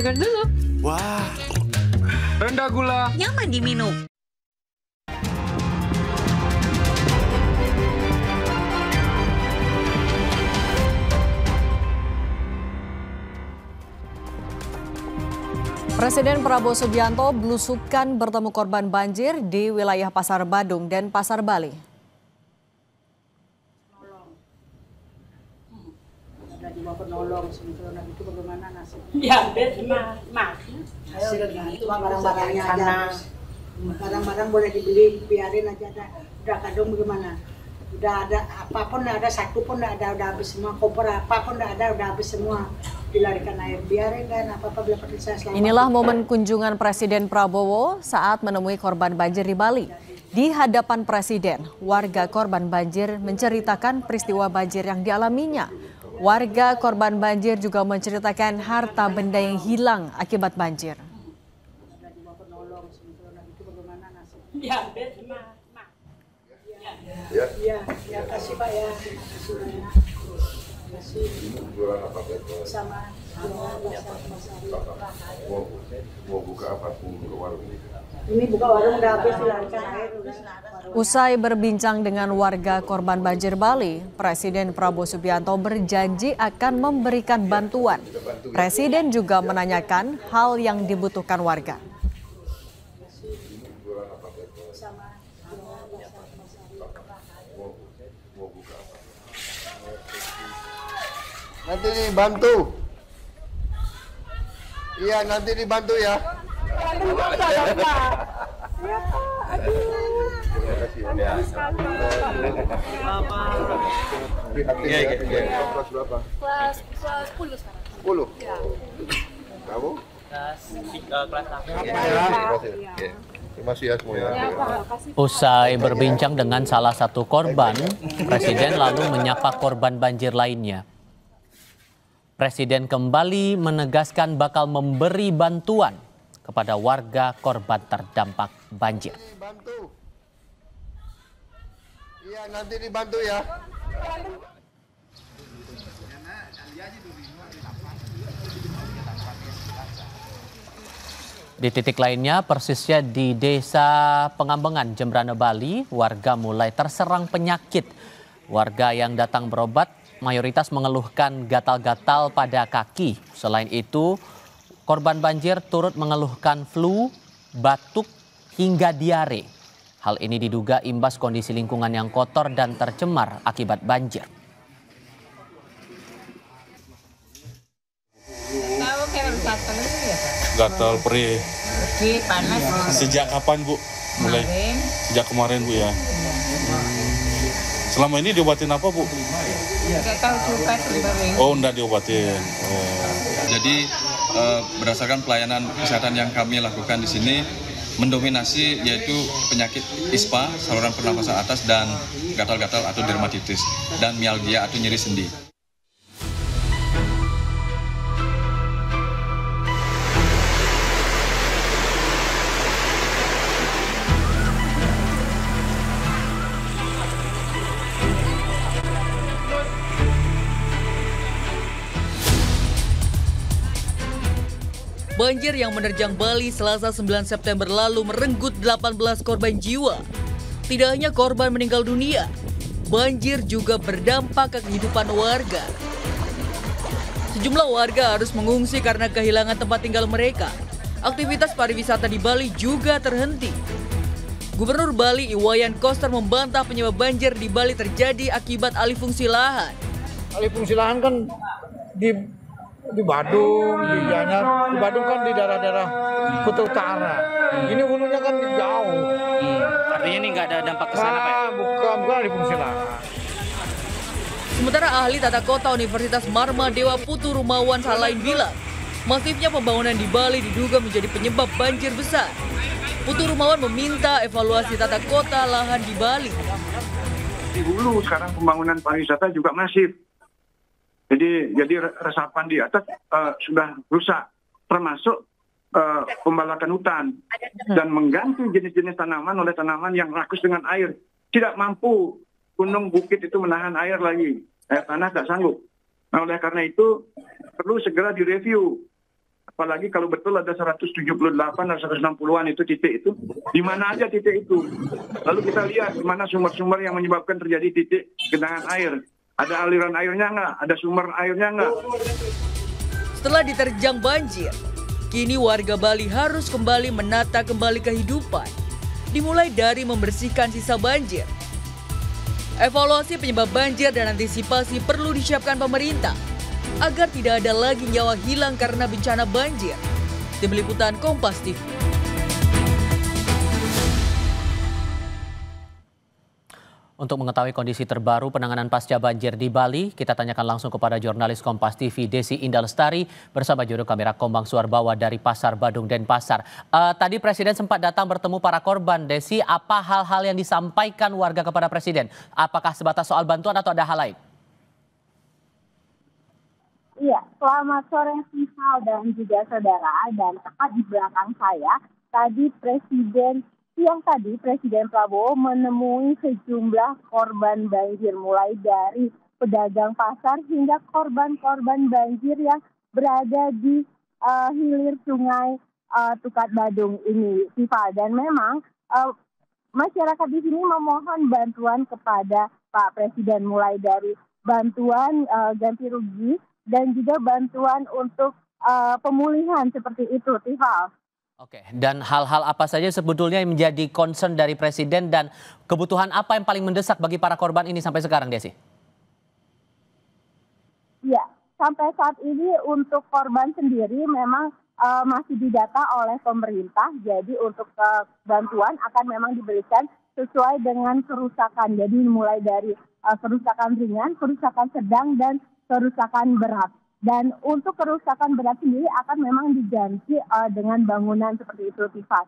Dengar dulu. Wah, rendah gula. Nyaman diminum. Presiden Prabowo Subianto belusukan bertemu korban banjir di wilayah Pasar Badung dan Pasar Bali. Sudah dibawa penolong sebetulnya itu bagaimana nasibnya? Ya, Itu barang-barangnya aja. Barang-barang boleh dibeli, biarin aja udah kadung bagaimana? Udah ada apapun, udah ada satu pun udah habis semua, kompor apapun udah habis semua. Dilarikan air, biarin kan apa-apa bila periksa selama. Inilah momen kunjungan Presiden Prabowo saat menemui korban banjir di Bali. Di hadapan Presiden, warga korban banjir menceritakan peristiwa banjir yang dialaminya. Warga korban banjir juga menceritakan harta benda yang hilang akibat banjir. Sudah dibawa penolong sebetulnya itu bagaimana nasibnya? Ya, kasih Pak ya. Kasih sama mau buka apa buka warung ini buka warung udah habis dilarikan air Usai berbincang dengan warga korban banjir Bali, Presiden Prabowo Subianto berjanji akan memberikan bantuan. Presiden juga menanyakan hal yang dibutuhkan warga. nanti dibantu. Iya, nanti dibantu ya. Kelas berapa? Kelas 10 sekarang. 10? Ya. Kamu? Kelas 6. Terima kasih ya semuanya. Usai berbincang dengan salah satu korban, Presiden lalu menyapa korban banjir lainnya. Presiden kembali menegaskan bakal memberi bantuan kepada warga korban terdampak banjir. Iya, nanti dibantu ya. Di titik lainnya, persisnya di Desa Pengambengan, Jembrana, Bali, warga mulai terserang penyakit. Warga yang datang berobat mayoritas mengeluhkan gatal-gatal pada kaki. Selain itu, korban banjir turut mengeluhkan flu, batuk, hingga diare. Hal ini diduga imbas kondisi lingkungan yang kotor dan tercemar akibat banjir. Gatal perih. Panas. Sejak kapan Bu? Mulai? Sejak kemarin Bu ya. Selama ini diobatin apa Bu? Nggak tahu juga sebenarnya. Oh, enggak diobatin. Oh. Jadi berdasarkan pelayanan kesehatan yang kami lakukan di sini mendominasi yaitu penyakit ISPA, saluran pernafasan atas, dan gatal-gatal atau dermatitis, dan mialgia atau nyeri sendi. Banjir yang menerjang Bali Selasa 9 September lalu merenggut 18 korban jiwa. Tidak hanya korban meninggal dunia, banjir juga berdampak ke kehidupan warga. Sejumlah warga harus mengungsi karena kehilangan tempat tinggal mereka. Aktivitas pariwisata di Bali juga terhenti. Gubernur Bali Iwayan Koster membantah penyebab banjir di Bali terjadi akibat alih fungsi lahan. Alih fungsi lahan kan di Badung, di Gianyar. Di Badung kan di daerah-daerah Kuta Utara. Ini hulunya kan jauh. Artinya ini nggak ada dampak ke sana, Pak? Bukan alih fungsi lahan. Sementara ahli tata kota Universitas Marma Dewa Putu Rumawan Salain bilang, masifnya pembangunan di Bali diduga menjadi penyebab banjir besar. Putu Rumawan meminta evaluasi tata kota lahan di Bali. Di hulu sekarang pembangunan pariwisata juga masif. Jadi resapan di atas sudah rusak, termasuk pembalakan hutan dan mengganti jenis-jenis tanaman oleh tanaman yang rakus dengan air. Tidak mampu gunung bukit itu menahan air lagi, air tanah tak sanggup. Nah, oleh karena itu perlu segera direview Apalagi kalau betul ada 178 atau 160-an itu titik itu, di mana aja titik itu. Lalu kita lihat di mana sumber-sumber yang menyebabkan terjadi titik genangan air. Ada aliran airnya nggak? Ada sumber airnya nggak? Setelah diterjang banjir, kini warga Bali harus kembali menata kembali kehidupan. Dimulai dari membersihkan sisa banjir. Evaluasi penyebab banjir dan antisipasi perlu disiapkan pemerintah agar tidak ada lagi nyawa hilang karena bencana banjir. Tim Liputan Kompas TV. Untuk mengetahui kondisi terbaru penanganan pasca banjir di Bali, kita tanyakan langsung kepada jurnalis Kompas TV Desi Indah Lestari bersama juru kamera Kombang Suarbawa dari Pasar Badung Denpasar. Tadi Presiden sempat datang bertemu para korban. Desi, apa hal-hal yang disampaikan warga kepada Presiden? Apakah sebatas soal bantuan atau ada hal lain? Iya, selamat sore Vival dan juga saudara. Dan tepat di belakang saya, siang tadi Presiden Prabowo menemui sejumlah korban banjir, mulai dari pedagang pasar hingga korban-korban banjir yang berada di hilir sungai Tukat Badung ini, Vival. Dan memang masyarakat di sini memohon bantuan kepada Pak Presiden, mulai dari bantuan ganti rugi dan juga bantuan untuk pemulihan seperti itu, Tival. Oke, dan hal-hal apa saja sebetulnya yang menjadi concern dari Presiden dan kebutuhan apa yang paling mendesak bagi para korban ini sampai sekarang, Desi? Ya, sampai saat ini untuk korban sendiri memang masih didata oleh pemerintah. Jadi untuk bantuan akan memang diberikan sesuai dengan kerusakan. Jadi mulai dari kerusakan ringan, kerusakan sedang, dan kerusakan berat. Dan untuk kerusakan berat sendiri akan memang diganti dengan bangunan seperti itu, Tifa.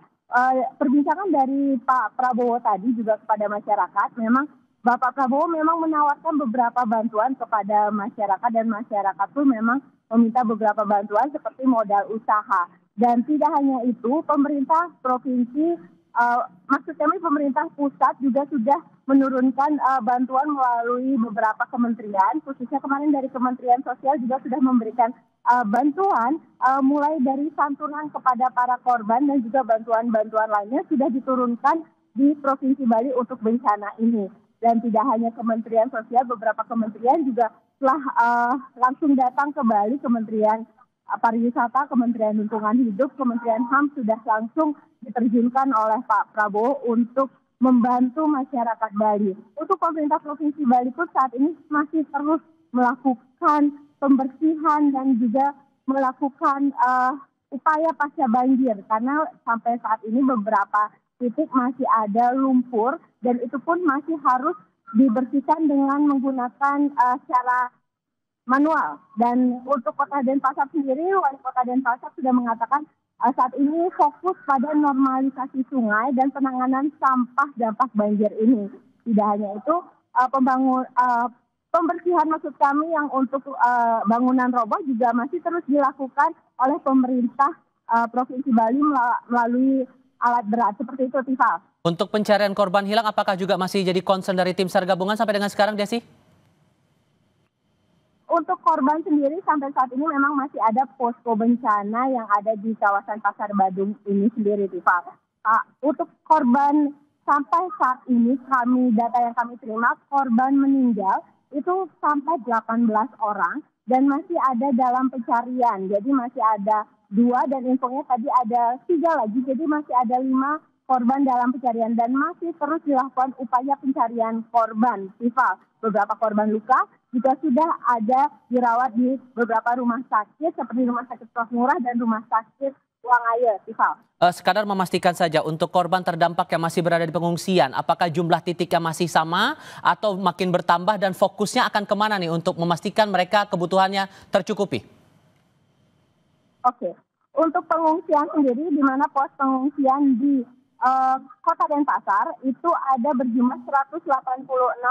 Perbincangan dari Pak Prabowo tadi juga kepada masyarakat, memang Bapak Prabowo memang menawarkan beberapa bantuan kepada masyarakat, dan masyarakat pun memang meminta beberapa bantuan seperti modal usaha. Dan tidak hanya itu, pemerintah provinsi, maksud kami pemerintah pusat juga sudah menurunkan bantuan melalui beberapa kementerian, khususnya kemarin dari Kementerian Sosial juga sudah memberikan bantuan mulai dari santunan kepada para korban dan juga bantuan-bantuan lainnya sudah diturunkan di Provinsi Bali untuk bencana ini. Dan tidak hanya Kementerian Sosial, beberapa kementerian juga telah langsung datang ke Bali, Kementerian Pariwisata, Kementerian Lingkungan Hidup, Kementerian HAM sudah langsung diterjunkan oleh Pak Prabowo untuk membantu masyarakat Bali. Untuk pemerintah Provinsi Bali pun saat ini masih terus melakukan pembersihan dan juga melakukan upaya pasca banjir, karena sampai saat ini beberapa titik masih ada lumpur dan itu pun masih harus dibersihkan dengan menggunakan secara manual. Dan untuk Kota Denpasar sendiri, Wali Kota Denpasar sudah mengatakan saat ini fokus pada normalisasi sungai dan penanganan sampah dampak banjir ini. Tidak hanya itu, pembersihan maksud kami yang untuk bangunan roboh juga masih terus dilakukan oleh pemerintah Provinsi Bali melalui alat berat seperti itu, Tifa. Untuk pencarian korban hilang, apakah juga masih jadi concern dari tim SAR gabungan sampai dengan sekarang, Desi? Untuk korban sendiri sampai saat ini memang masih ada posko bencana yang ada di kawasan Pasar Badung ini sendiri, Tifa. Untuk korban sampai saat ini data yang kami terima, korban meninggal itu sampai 18 orang dan masih ada dalam pencarian. Jadi masih ada 2 dan infonya tadi ada 3 lagi. Jadi masih ada 5 korban dalam pencarian dan masih terus dilakukan upaya pencarian korban, Tifa. Beberapa korban luka juga sudah ada dirawat di beberapa rumah sakit seperti Rumah Sakit Prof. Ngurah dan Rumah Sakit Wangaya, Tifa. Sekadar memastikan saja untuk korban terdampak yang masih berada di pengungsian, apakah jumlah titiknya masih sama atau makin bertambah dan fokusnya akan kemana nih untuk memastikan mereka kebutuhannya tercukupi? Oke, untuk pengungsian sendiri di mana pos pengungsian di Kota Denpasar itu ada berjumlah 186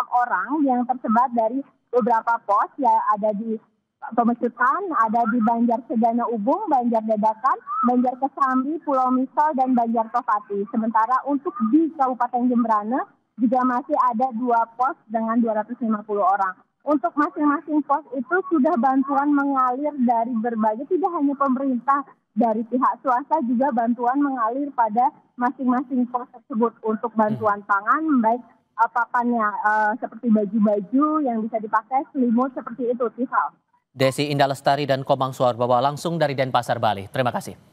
orang yang tersebar dari beberapa pos yang ada di Pemecutan, ada di Banjar Sedana Ubung, Banjar Dadakan, Banjar Kesambi, Pulau Misol, dan Banjar Topati. Sementara untuk di Kabupaten Jembrana juga masih ada 2 pos dengan 250 orang. Untuk masing-masing pos itu sudah bantuan mengalir dari berbagai, tidak hanya pemerintah dari pihak swasta juga bantuan mengalir pada masing-masing pos tersebut untuk bantuan pangan, baik papannya seperti baju-baju yang bisa dipakai, selimut seperti itu, Tifal. Desi Indah Lestari dan Komang Suarbawa langsung dari Denpasar, Bali. Terima kasih.